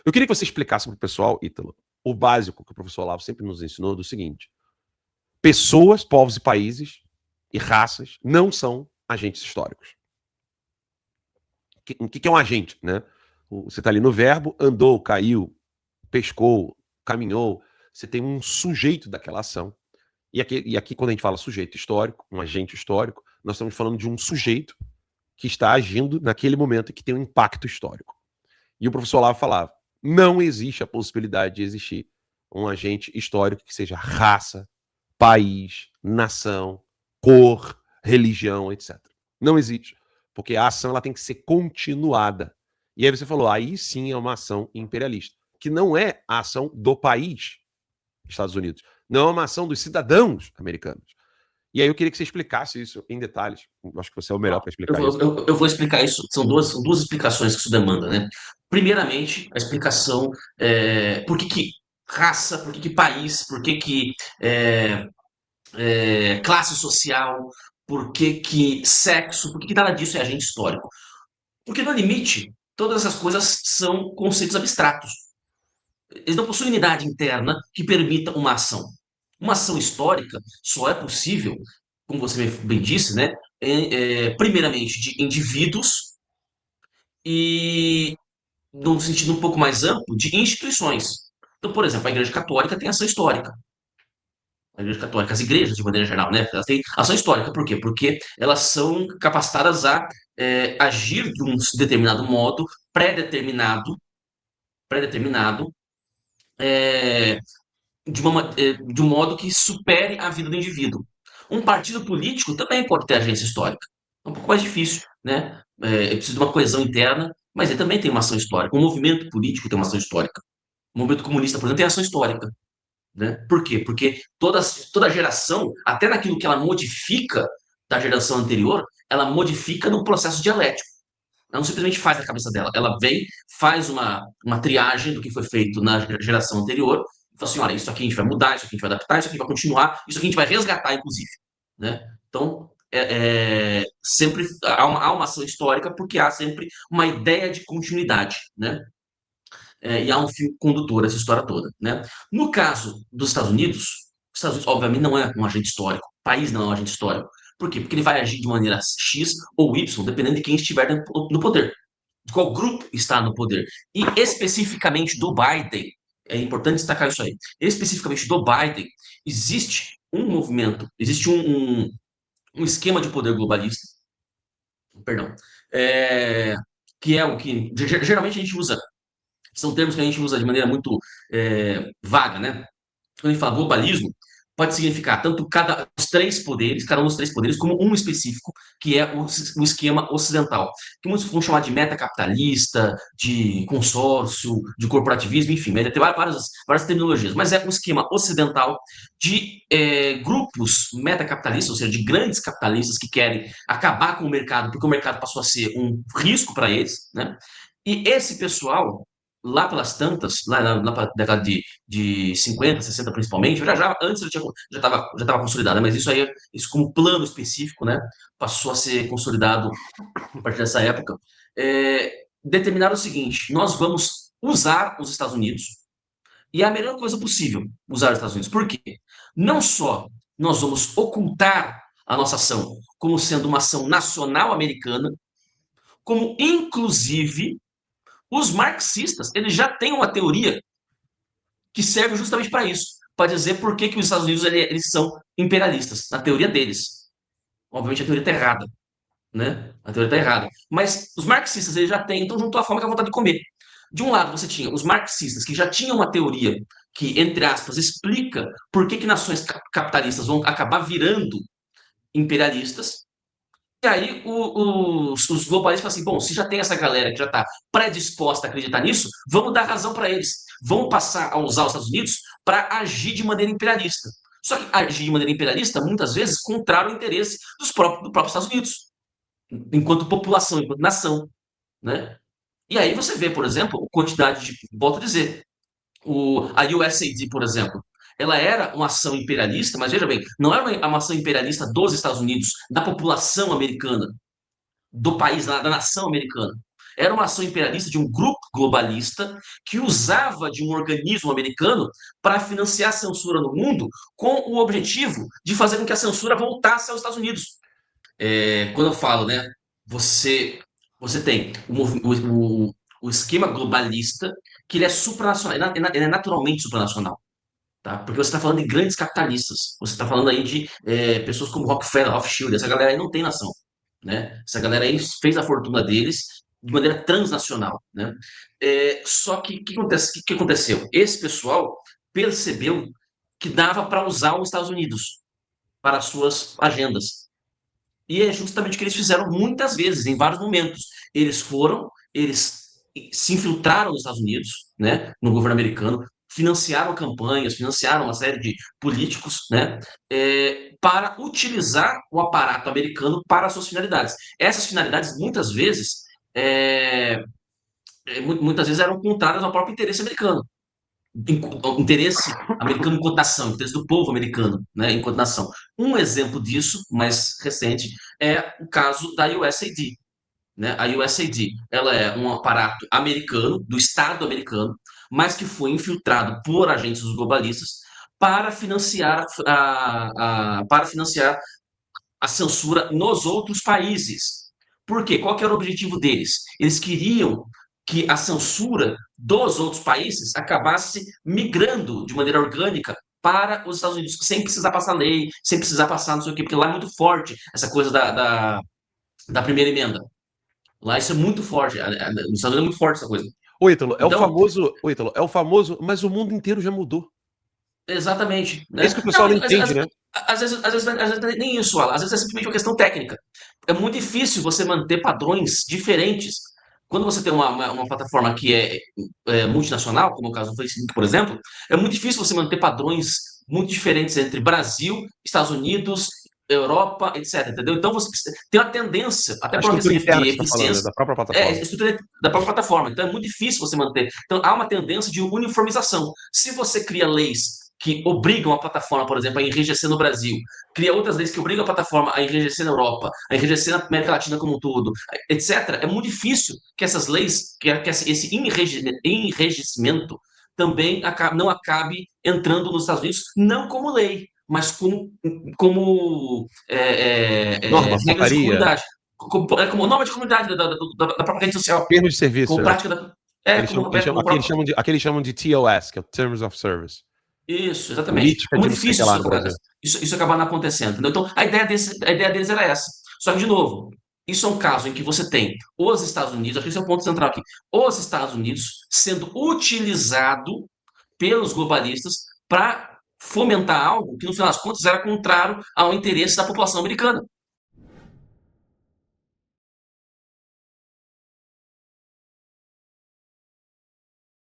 Eu queria que você explicasse para o pessoal, Ítalo, o básico que o professor Olavo sempre nos ensinou do seguinte: pessoas, povos e países e raças não são agentes históricos. O que é um agente, né? Você está ali no verbo, andou, caiu, pescou, caminhou. Você tem um sujeito daquela ação. E aqui, quando a gente fala sujeito histórico, um agente histórico, nós estamos falando de um sujeito que está agindo naquele momento e que tem um impacto histórico. E o professor Olavo falava: não existe a possibilidade de existir um agente histórico que seja raça, país, nação, cor, religião, etc. Não existe. Porque a ação ela tem que ser continuada. E aí você falou, aí sim é uma ação imperialista, que não é a ação do país, Estados Unidos, não é uma ação dos cidadãos americanos. E aí eu queria que você explicasse isso em detalhes. Eu acho que você é o melhor para Eu explicar isso. vou, eu, eu vou explicar isso. São duas explicações que isso demanda, né? Primeiramente, a explicação por que que raça, por que que país, por que que classe social, por que que sexo, por que que nada disso é agente histórico. Porque no limite, todas essas coisas são conceitos abstratos. Eles não possuem unidade interna que permita uma ação. Uma ação histórica só é possível, como você bem disse, né? Primeiramente de indivíduos e, num sentido um pouco mais amplo, de instituições. Então, por exemplo, a Igreja Católica tem ação histórica. A Igreja Católica, as igrejas, de maneira geral, né? Elas têm ação histórica. Por quê? Porque elas são capacitadas a agir de um determinado modo, pré-determinado, pré-determinado, é, de um modo que supere a vida do indivíduo. Um partido político também pode ter agência histórica. É um pouco mais difícil, né? Precisa de uma coesão interna, mas ele também tem uma ação histórica. Um movimento político tem uma ação histórica. O movimento comunista, por exemplo, tem ação histórica. Né? Por quê? Porque toda geração, até naquilo que ela modifica da geração anterior, ela modifica no processo dialético. Ela não simplesmente faz na cabeça dela. Ela vem, faz uma triagem do que foi feito na geração anterior, e fala assim: olha, isso aqui a gente vai mudar, isso aqui a gente vai adaptar, isso aqui vai continuar, isso aqui a gente vai resgatar, inclusive. Né? Então, sempre há uma ação histórica porque há sempre uma ideia de continuidade. Né? E há um fio condutor essa história toda. Né? No caso dos Estados Unidos, obviamente, não é um agente histórico, o país não é um agente histórico. Por quê? Porque ele vai agir de maneira X ou Y, dependendo de quem estiver no poder, de qual grupo está no poder. E especificamente do Biden, é importante destacar isso aí, especificamente do Biden, existe um movimento, existe um esquema de poder globalista, perdão, é, que é o que geralmente a gente usa, são termos que a gente usa de maneira muito vaga, né? Quando a gente fala globalismo, pode significar tanto os três poderes, cada um dos três poderes, como um específico, que é o esquema ocidental. Que muitos vão chamar de metacapitalista, de consórcio, de corporativismo, enfim, tem várias terminologias, mas é um esquema ocidental de grupos metacapitalistas, ou seja, de grandes capitalistas que querem acabar com o mercado, porque o mercado passou a ser um risco para eles, né? E esse pessoal, lá pelas tantas, lá para a década de 50, 60 principalmente, antes já tava consolidada, mas isso como plano específico, né, passou a ser consolidado a partir dessa época, determinaram o seguinte: nós vamos usar os Estados Unidos, e é a melhor coisa possível usar os Estados Unidos. Por quê? Não só nós vamos ocultar a nossa ação como sendo uma ação nacional americana, como inclusive os marxistas, eles já têm uma teoria que serve justamente para isso, para dizer por que, que os Estados Unidos eles são imperialistas, na teoria deles. Obviamente a teoria está errada, né? A teoria está errada. Mas os marxistas eles já têm, então juntou a fome com a vontade de comer. De um lado você tinha os marxistas que já tinham uma teoria que, entre aspas, explica por que, que nações capitalistas vão acabar virando imperialistas. E aí os globalistas falam assim: bom, se já tem essa galera que já está predisposta a acreditar nisso, vamos dar razão para eles. Vamos passar a usar os Estados Unidos para agir de maneira imperialista. Só que agir de maneira imperialista, muitas vezes, contrário ao interesse do próprio Estados Unidos, enquanto população, enquanto nação. Né? E aí você vê, por exemplo, a quantidade de. Volto a dizer, a USAID, por exemplo, ela era uma ação imperialista, mas veja bem, não era uma ação imperialista dos Estados Unidos, da população americana, do país, da nação americana. Era uma ação imperialista de um grupo globalista que usava de um organismo americano para financiar a censura no mundo com o objetivo de fazer com que a censura voltasse aos Estados Unidos. Quando eu falo, né, você, você tem o esquema globalista, que ele é supranacional, ele é naturalmente supranacional. Tá? Porque você está falando de grandes capitalistas, você está falando aí de pessoas como Rockefeller, Rothschild, essa galera aí não tem nação, né? Essa galera aí fez a fortuna deles de maneira transnacional, né? Só que o que aconteceu? Esse pessoal percebeu que dava para usar os Estados Unidos para as suas agendas. E é justamente o que eles fizeram muitas vezes, em vários momentos. Eles se infiltraram nos Estados Unidos, né, no governo americano, financiaram campanhas, financiaram uma série de políticos, né, para utilizar o aparato americano para as suas finalidades. Essas finalidades, muitas vezes eram contrárias ao próprio interesse americano. Interesse americano enquanto nação, interesse do povo americano, né, enquanto nação. Um exemplo disso, mais recente, é o caso da USAID. Né? A USAID, ela é um aparato americano, do Estado americano, mas que foi infiltrado por agentes globalistas para financiar para financiar a censura nos outros países. Por quê? Qual que era o objetivo deles? Eles queriam que a censura dos outros países acabasse migrando de maneira orgânica para os Estados Unidos, sem precisar passar lei, sem precisar passar não sei o quê, porque lá é muito forte essa coisa da primeira emenda. Lá isso é muito forte, nos Estados Unidos é muito forte essa coisa. Ô, Ítalo, Então, é o famoso, mas o mundo inteiro já mudou. exatamente, É isso né? que o pessoal Não, não entende, né? às vezes nem isso, Alan. Às vezes é simplesmente uma questão técnica. É muito difícil você manter padrões diferentes. Quando você tem uma plataforma que é multinacional, como é o caso do Facebook, por exemplo, é muito difícil você manter padrões muito diferentes entre Brasil, Estados Unidos, Europa, etc. Entendeu? Então você tem uma tendência, até A por uma questão estrutura interna de que você está falando, né? eficiência, Da própria a plataforma. estrutura da própria plataforma. Então é muito difícil você manter. Então há uma tendência de uniformização. Se você cria leis que obrigam a plataforma, por exemplo, a enrijecer no Brasil, cria outras leis que obrigam a plataforma a enrijecer na Europa, a enrijecer na América Latina como um todo, etc., é muito difícil que essas leis, que esse enrijecimento também não acabe entrando nos Estados Unidos, não como lei, mas como Norma, regras de portaria, comunidade, como norma de comunidade da própria rede social, termo de serviço, como né? prática da. É, como próprio. Aqui eles chamam de TOS, que é o Terms of Service. Isso, exatamente. É Política de muito não sei o que difícil lá no Brasil. isso acabar não acontecendo, entendeu? Então, a ideia deles era essa. Só que, de novo, isso é um caso em que você tem os Estados Unidos, acho que esse é o ponto central aqui, os Estados Unidos sendo utilizado pelos globalistas para fomentar algo que, no final das contas, era contrário ao interesse da população americana.